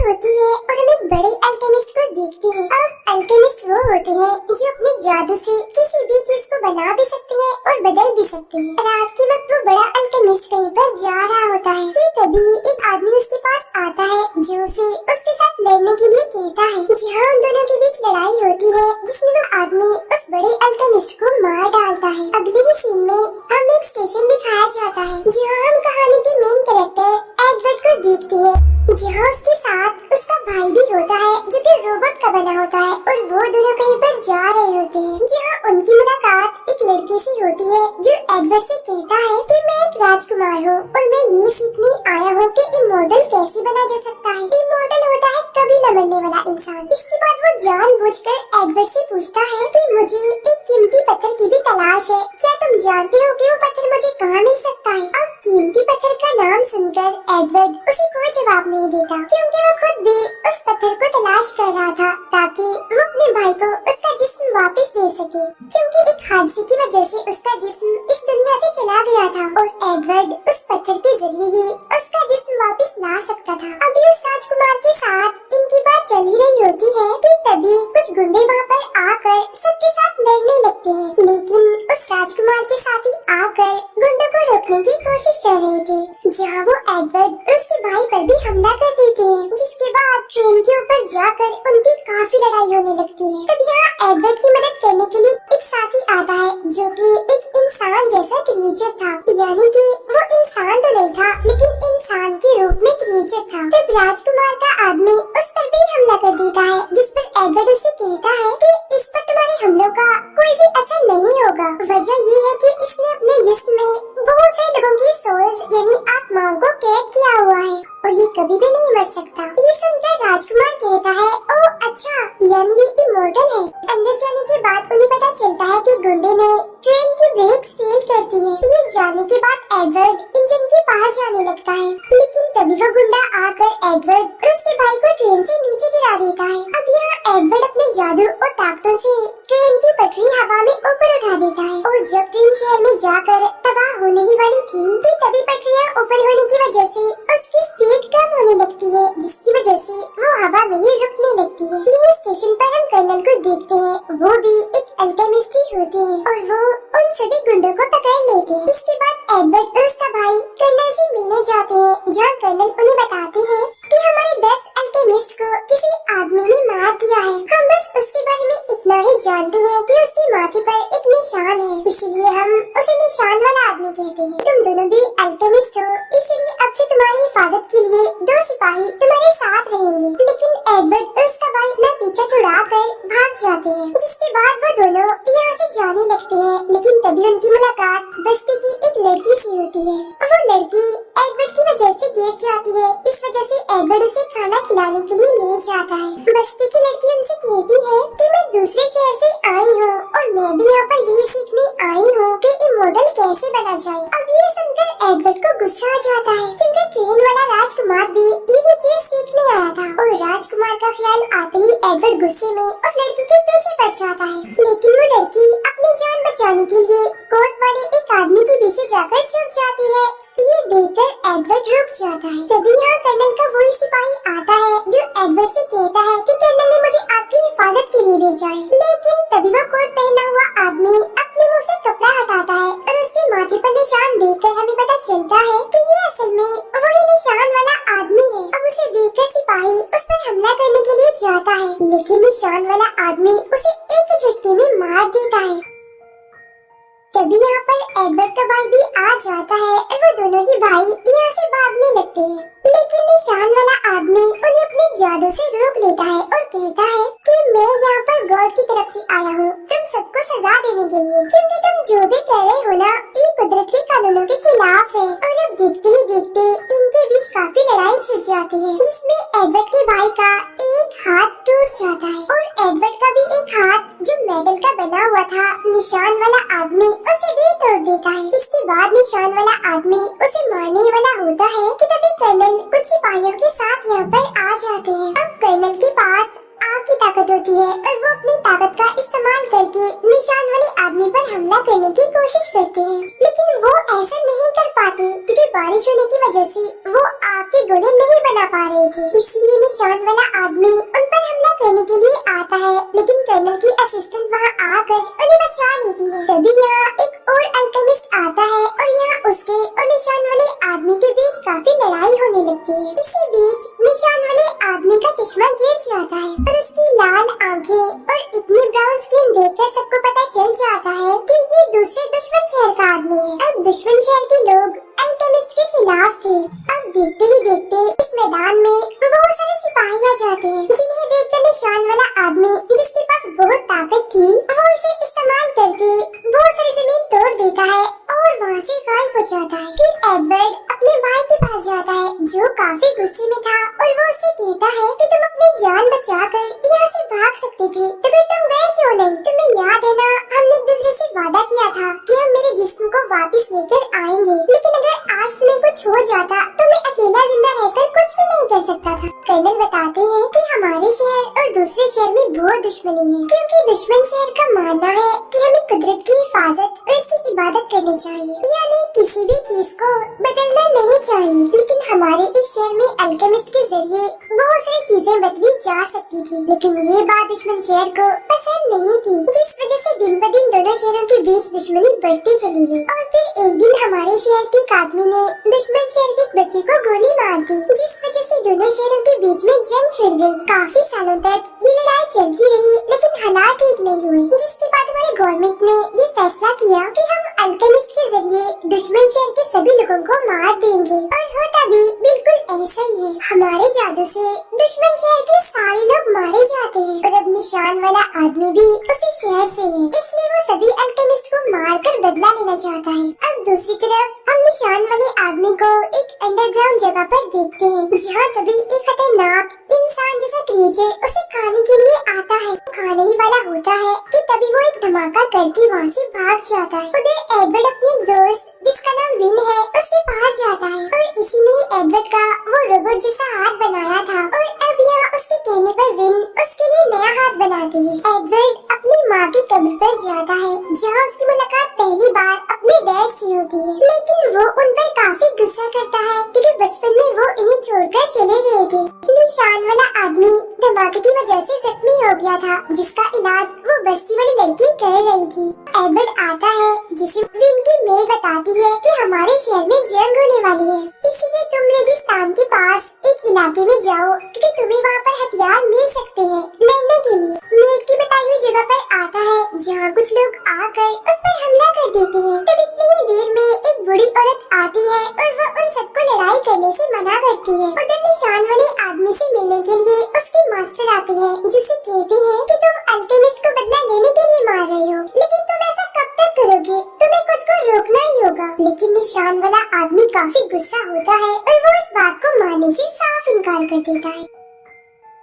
होती है और हम एक बड़े अल्केमिस्ट को देखते हैं। अब अल्केमिस्ट वो होते हैं जो अपने जादू से किसी भी चीज को बना भी सकते हैं और बदल भी सकते हैं। रात के वक्त वो बड़ा अल्केमिस्ट कहीं पर जा रहा होता है कि तभी एक आदमी उसके पास आता है जो उसे उसके साथ लड़ने के लिए कहता है। जहाँ उन दोनों के बीच लड़ाई होती है जिसमें वो आदमी उस बड़े अल्केमिस्ट को मार डालता है। अगले ही सीन में हम एक स्टेशन दिखाया जाता है जहाँ हम कहानी के मेन कैरेक्टर एडवर्ड को देखते हैं, जहाँ उसके साथ उसका भाई भी होता है जो कि रोबोट का बना होता है और वो दोनों कहीं पर जा रहे होते हैं। जहाँ उनकी मुलाकात एक लड़के से होती है जो एडवर्ड से कहता है कि मैं एक राजकुमार हूँ और मैं ये सीखने आया हूँ कि इमॉर्टल कैसे बना जा सकता है। इमॉर्टल होता है कभी न मरने वाला इंसान। इसके बाद वो जानबूझकर एडवर्ड से पूछता है कि मुझे एक कीमती पत्थर की भी तलाश है, क्या तुम जानते हो कि वो पत्थर मुझे कहाँ मिल सकता है। अब कीमती पत्थर का नाम सुनकर एडवर्ड उसे कोई जवाब नहीं देता क्योंकि वो खुद भी उस पत्थर को तलाश कर रहा था ताकि वो अपने भाई को उसका जिस्म वापस दे सके, क्योंकि एक हादसे की वजह से उसका जिस्म इस दुनिया से चला गया था और एडवर्ड उस पत्थर के जरिए ही उसका जिस्म वापस ला सकता था। अभी उस राजकुमार के साथ इनकी बात चल ही रही होती है कि तभी कुछ गुंडे वहाँ पर आकर सबके साथ लड़ने लगते हैं, लेकिन उस राजकुमार के साथ ही आकर गुंडों को रोकने की कोशिश कर रहे थे, जहाँ वो एडवर्ड और उसके भाई पर भी हमला कर देते हैं, जिसके बाद ट्रेन के ऊपर जाकर उनकी काफी लड़ाई होने लगती है। तब यहाँ एडवर्ड की मदद करने के लिए एक साथी आता है जो कि एक इंसान जैसा क्रिएचर था, यानी कि वो इंसान तो नहीं था लेकिन इंसान के रूप में क्रिएचर था। तब राजकुमार का आदमी उस पर भी हमला कर देता है, जिस पर एडवर्ड उससे कहता है कि इस पर तुम्हारे हमलों का कोई भी असर नहीं होगा। वजह ये है कि इसने अपने जिस्म में बहुत से लोगों की सोल्स यानी आत्माओं को कैद किया हुआ है और ये कभी भी नहीं मर सकता। ये सुनकर राजकुमार कहता है, ओह अच्छा, यानी ये इमॉर्टल है। अंदर जाने के बाद उन्हें पता चलता है कि गुंडे ने ट्रेन की ब्रेक्स फेल कर दी है। ये जानने के बाद एडवर्ड इंजन के पास जाने लगता है, लेकिन तभी वो गुंडा आकर एडवर्ड और उसके भाई को ट्रेन से नीचे गिरा देता है। अब यहाँ एडवर्ड अपने जादू और ताकतों से ट्रेन की पटरी हवा में ऊपर उठा देता है और जब ट्रेन शहर में जाकर तबाह होने ही वाली थी कि तभी पटरियाँ ऊपर होने की वजह से उसकी स्पीड कम होने लगती है, जिसकी वजह से वो हवा में ही रुकने लगती है। ये स्टेशन पर हम कर्नल को देखते हैं, वो भी एक अल्केमिस्ट ही होते हैं और वो उन सभी गुंडों को पकड़ लेते हैं। इसके बाद एडवर्ड और उसका भाई कर्नल से मिलने जाते हैं, जहाँ कर्नल उन्हें बताते हैं कि हमारे 10 अल्केमिस्ट को किसी आदमी ने मार दिया है। हम बस उसके बारे में इतना ही जानते हैं कि उसके माथे पर एक निशान है, इसलिए हम उसे निशान वाला आदमी कहते हैं। तुम दोनों भी अल्केमिस्ट हो, इसलिए अब से तुम्हारी हिफाजत के लिए 2 सिपाही तुम्हारे साथ रहेंगे। लेकिन एडवर्ड और उसका भाई अपना पीछा छुड़ाकर भाग जाते हैं, जिसके बाद वो दोनों यहाँ से जाने लगते हैं। लेकिन तभी उनकी मुलाकात बस्ती की एक लड़की से होती है। वो लड़की एडवर्ड की वजह से गिर जाती है, इस वजह से एडवर्ड उसे खाना खिलाने के लिए ले जाता है। बस्ती की लड़की उनसे कहती है कि मैं दूसरे शहर से आई हूँ और मैं भी यहाँ पर ये सीखने आई हूँ कि इमॉर्टल कैसे बना जाए। अब ये सुनकर एडवर्ड को गुस्सा आ जाता है क्योंकि ट्रेन वाला राजकुमार भी यही चीज सीखने आया था और राजकुमार का ख्याल आते ही एडवर्ड गुस्से में उस लड़की के पीछे पड़ जाता है, लेकिन वो लड़की अपनी जान बचाने के लिए कोर्ट वाले एक आदमी के पीछे जाकर छुप जाती है। ये देखकर एडवर्ड रुक जाता है। तभी यहाँ कर्नल का वही सिपाही आता है जो एडवर्ड से कहता है कि कर्नल ने मुझे आपकी हिफाजत के लिए भेजा है। लेकिन तभी वो कोट पहना हुआ आदमी अपने मुंह से कपड़ा हटाता है और उसके माथे पर निशान देखकर हमें पता चलता है कि ये असल में वही निशान वाला आदमी है। अब उसे देखकर सिपाही उस पर हमला करने के लिए जाता है, लेकिन निशान वाला आदमी उसे एक झटके में मार देता है। तभी यहाँ पर एडवर्ड का भाई भी आ जाता है और वो दोनों ही भाई यहाँ से भागने लगते हैं, लेकिन निशान वाला आदमी उन्हें अपने जादू से रोक लेता है और कहता है कि मैं यहाँ पर गॉड की तरफ से आया हूँ तुम सबको सजा देने के लिए, क्योंकि तुम जो भी कर रहे हो ना ये कुदरत के कानूनों के खिलाफ है। और अब देखते ही देखते इनके बीच काफी लड़ाई छिड़ जाती है, जिसमें एडवर्ड के भाई का एक हाथ टूट जाता है और एडवर्ड का भी एक हाथ जो मेटल का बना हुआ था निशान वाला आदमी उसे भी तोड़ देता है। इसके बाद निशान वाला आदमी उसे मारने वाला होता है कि तभी कर्नल कुछ सिपाहियों के साथ यहाँ पर आ जाते हैं। अब कर्नल के पास आग की ताकत होती है और वो अपनी ताकत का इस्तेमाल करके निशान वाले आदमी पर हमला करने की कोशिश करते हैं, लेकिन वो ऐसा नहीं कर पाते क्योंकि बारिश होने की वजह से वो आग के गोले नहीं बना पा रहे थे। इसलिए निशान वाला आदमी उन पर हमला करने के लिए आता है, लेकिन कर्नल की असिस्टेंट वहाँ आकर उन्हें बचा लेती है। तभी यहाँ एक और अल्केमिस्ट आता है और यहाँ उसके और निशान वाले आदमी के बीच काफी लड़ाई होने लगती है। इसी बीच निशान वाले आदमी का चश्मा गिर जाता है और उसकी लाल आंखें और इतनी ब्राउन स्किन देखकर सबको पता चल जाता है कि ये दूसरे दुश्मन शहर का आदमी है। अब दुश्मन शहर के लोग अल्केमिस्ट के खिलाफ थे। अब देखते ही देखते इस मैदान में बहुत सारे सिपाही आ जाते हैं, जिन्हें देखकर निशान वाला आदमी जिसके पास बहुत ताकत थी वो उसे इस्तेमाल करके बहुत सारी जमीन तोड़ देता है और वहाँ से गायब हो जाता है। फिर एडवर्ड अपने भाई के पास जाता है जो काफी गुस्से में था और वो उससे कहता है कि तुम अपनी जान बचाकर यहाँ से भाग सकते थे, तो फिर तुम गए क्यों नहीं? तुम्हें याद है ना, हमने एक दूसरे से वादा किया था कि हम मेरे जिस्म को वापस लेकर आएंगे, लेकिन अगर आज तुम्हें कुछ हो जाता तो मैं अकेला जिंदा रहकर कुछ भी नहीं कर सकता था। कर्नल बताते हैं कि हमारे शहर और दूसरे शहर में बहुत दुश्मनी है, क्योंकि दुश्मन शहर का मानना है कि हमें कुदरत की हिफाजत और इसकी इबादत करनी चाहिए, यानी किसी भी चीज को बदलना नहीं चाहिए। लेकिन हमारे इस शहर में अल्केमिस्ट के जरिए बहुत सारी चीजें बदली जा सकती थी, लेकिन ये बात दुश्मन शहर को पसंद नहीं थी, जिस वजह से दिन ब दिन दोनों शहरों के बीच दुश्मनी बढ़ती चली गई। और फिर एक दिन हमारे शहर के एक आदमी ने दुश्मन शहर के एक बच्चे को गोली मार दी, जिस वजह से दोनों शहरों के बीच में जंग छिड़ गई। काफी सालों तक ये लड़ाई चलती रही, लेकिन हालात ठीक नहीं हुए, जिसके बाद हमारी गवर्नमेंट ने ये फैसला किया कि हम अल्केमिस्ट के जरिए दुश्मन शहर के सभी लोगों को मार देंगे। और होता भी बिल्कुल ऐसा ही है, हमारे जादू से दुश्मन शहर के सारे लोग मारे जाते हैं और अब निशान वाला आदमी भी उसी शहर से है, इसलिए वो सभी अल्केमिस्ट को मार कर बदला लेना चाहता है। अब दूसरी तरफ हम निशान वाले आदमी को एक अंडरग्राउंड जगह पर देखते हैं, जहाँ तभी एक खतरनाक इंसान जैसा क्रिएचर उसे खाने के लिए आता है। खाने ही वाला होता है कि तभी वो एक धमाका करके वहाँ से भाग जाता है। उधर एडवर्ड अपनी दोस्त जिसका नाम विन है उसके पास जाता है और इसी ने एडवर्ड का वो रोबोट जैसा हाथ बनाया था और अब यहाँ उसके कहने पर विन उसके लिए नया हाथ बनाती है। एडवर्ड अपनी माँ की कब्र पर जाता है, जहाँ उसकी मुलाकात पहली बार अपने डैड से होती है, लेकिन वो उन पर काफी गुस्सा करता है क्योंकि बचपन में वो इन्हें छोड़कर चले गए थे। निशान वाला आदमी धमाके की वजह से जख्मी हो गया था, जिसका इलाज वो बस्ती वाली लड़की कर रही थी। एडवर्ड आता है जिसे विन की मेल बताती है कि हमारे शहर में जंग होने वाली है, इसीलिए तुम रेगिस्तान के पास एक इलाके में जाओ क्योंकि तुम्हें वहाँ पर हथियार मिल सकते हैं लड़ने के लिए। मेल की बताई हुई जगह पर आता है, जहाँ कुछ लोग आकर उस पर हमला कर देते हैं। तब इतनी ही देर में एक बूढ़ी औरत आती है और वो उन सबको लड़ाई करने से मना करती है। उधर निशान वाले आदमी से मिलने के लिए उसके मास्टर आते हैं, जिसे कहते हैं कि तुम अल्केमिस्ट को बदला लेने के लिए मार रहे हो, लेकिन तुम ऐसा कब तक करोगे? तुम्हें खुद को रोकना ही होगा। लेकिन निशान वाला आदमी काफी गुस्सा होता है और वो इस बात को मानने से साफ इनकार कर देता है।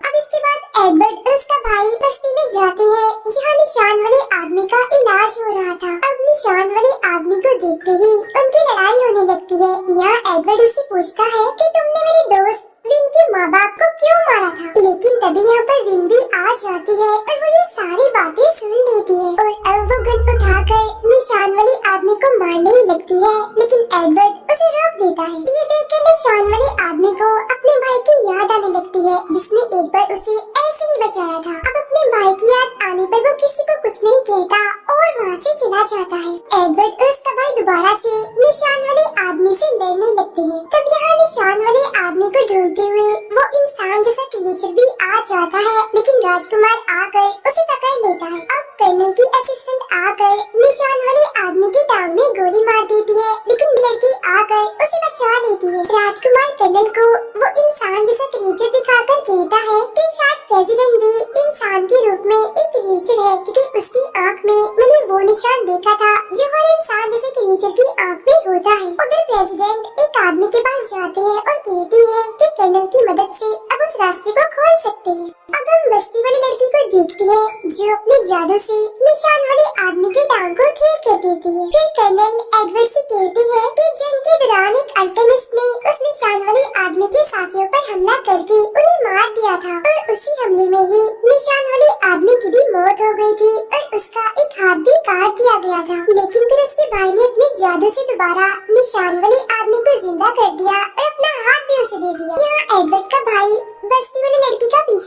अब इसके बाद एडवर्ड और उसका भाई बस्ती में जाते हैं, जहाँ निशान वाले आदमी का इलाज हो रहा था। अब निशान वाले आदमी को देखते ही उनकी लड़ाई होने लगती है। यहाँ एडवर्ड उससे पूछता है कि तुमने मेरे दोस्त विन के माँ बाप को क्यों मारा था? लेकिन तभी यहाँ पर विन भी आ जाती है और वो ये सारी बातें सुन लेती है और अब वो गन उठाकर निशान वाले आदमी को मारने ही लगती है, लेकिन एडवर्ड उसे रोक देता है। ये देखकर निशान वाले आदमी को अपने भाई की याद आने लगती है, जिसने एक बार उसे ऐसे ही बचाया था। अब अपने भाई की याद आने पर वो किसी को कुछ नहीं कहता और वहाँ से चला जाता है। एडवर्ड और उसका भाई दोबारा से निशान वाले आदमी से लड़ने लगते हैं। तब यहाँ निशान वाले आदमी को ढूंढते हुए वो इंसान जैसा क्रिएचर भी आ जाता है, लेकिन राजकुमार आकर उसे पकड़ लेता है। अब कर्नल की असिस्टेंट आकर निशान वाले आदमी की टांग में गोली मार देती है, लेकिन लड़की आकर उसे बचा लेती है। राजकुमार कर्नल को वो इंसान जैसा क्रिएचर दिखाकर कहता है कि शायद प्रेसिडेंट भी इंसान के रूप में एक क्रिएचर है, क्योंकि उसकी आँख में मैंने वो निशान देखा था जो हर इंसान जैसे क्रिएचर की आँख में होता है। उधर प्रेसिडेंट एक आदमी के पास जाते हैं और कहती है कि कर्नल की मदद से अब उस रास्ते को खोल सकते हैं। अब हम बस्ती वाली लड़की को देखते हैं जो अपने जादू से निशान वाले आदमी की टांग को ठीक कर देती है। फिर कर्नल एडवर्ड से कहती है कि जंग के दौरान एक अल्केमिस्ट ने उस निशान वाले आदमी के साथियों पर हमला करके उन्हें मार दिया था और उसी हमले में ही निशान वाले आदमी की भी मौत हो गई थी और उसका एक हाथ भी काट दिया गया था। लेकिन फिर उसके भाई ने अपने जादू से दोबारा निशान वाले आदमी को जिंदा कर दिया और अपना हाथ भी उसे दे दिया। यहाँ एडवर्ड का भाई बस्ती वाली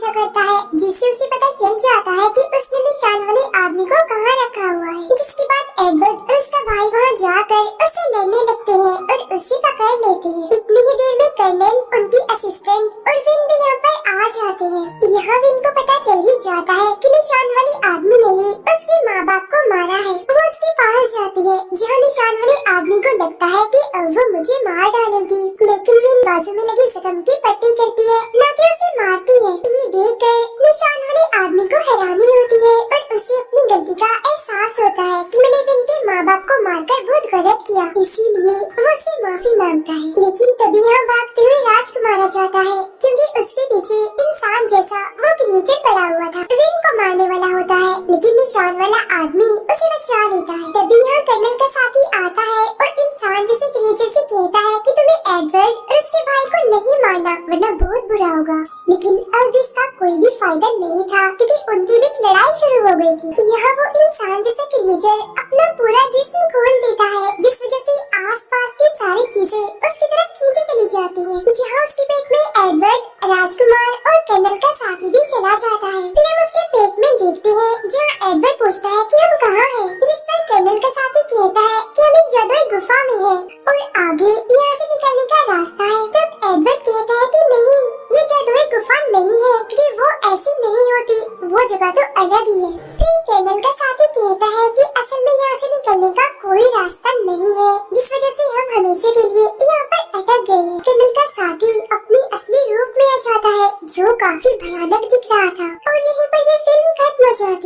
तमाशा करता है, जिससे उसे पता चल जाता है कि उसने निशान वाले आदमी को कहाँ रखा हुआ है। जिसके बाद एडवर्ड और उसका भाई वहाँ जाकर उससे लड़ने लगते हैं और उसे पकड़ लेते हैं। इतनी ही देर में कर्नल, उनकी असिस्टेंट और विन भी यहाँ पर आ जाते हैं। यहाँ विन को पता चल ही जाता है कि निशान वाले आदमी ने ही उसके माँ बाप को मारा है। वो उसके पास जाती है, जहाँ निशान वाले आदमी को लगता है कि अब वो मुझे मार डालेगी, लेकिन विन बाजू में लगी जख्म की पट्टी करती है, न कि उसे मारती है। ये देखकर निशान वाले आदमी को हैरानी होती है और उसे अपनी गलती का एहसास होता है कि मैंने विन के माँ बाप को मारकर बहुत गलत किया, इसीलिए वो उससे माफी मांगता है। लेकिन तभी यहाँ भागते हुए राजकुमार आ जाता है, क्योंकि उसके पीछे इंसान जैसा वो क्रिएचर पड़ा हुआ था। विन को मारने वाला होता है, लेकिन निशान वाला आदमी उसे बचा लेता है। तभी यहाँ कर्नल का साथी आता है और इंसान जैसे क्रिएचर से कहता है कि तुम्हें एडवर्ड और उसके भाई को नहीं मारना, वरना बहुत बुरा होगा। लेकिन अब इसका कोई भी फायदा नहीं था, क्योंकि उनके बीच लड़ाई शुरू हो गई थी। यहाँ वो इंसान जैसा क्रिएचर अपना पूरा जिस्म खोल देता है, जिस वजह से आसपास की सारी चीजें उसकी तरफ खींची चली जाती हैं। जहाँ उसके पेट में एडवर्ड, राजकुमार और कर्नल का साथी भी चला जाता है। फिर हम उसके पेट में देखते हैं, जहाँ एडवर्ड पूछता है कि हम कहाँ हैं, जिस पर कर्नल का साथी कहता है कि हम एक जादुई गुफा में हैं और आगे यहाँ से निकलने का रास्ता है। तब एडवर्ड कहता है कि नहीं, ये जादुई गुफा नहीं है, क्योंकि वो ऐसी नहीं होती, वो जगह तो अलग ही है। फिर कर्नल का साथी कहता है कि असल में यहाँ से निकलने का कोई रास्ता नहीं है, जिस वजह से हम हमेशा के लिए यहाँ पर अटक गए हैं। कर्नल का साथी अपनी असली रूप में आ जाता है, जो काफी भयानक दिख रहा था, और यहीं पर ये फिल्म खत्म हो जाती है।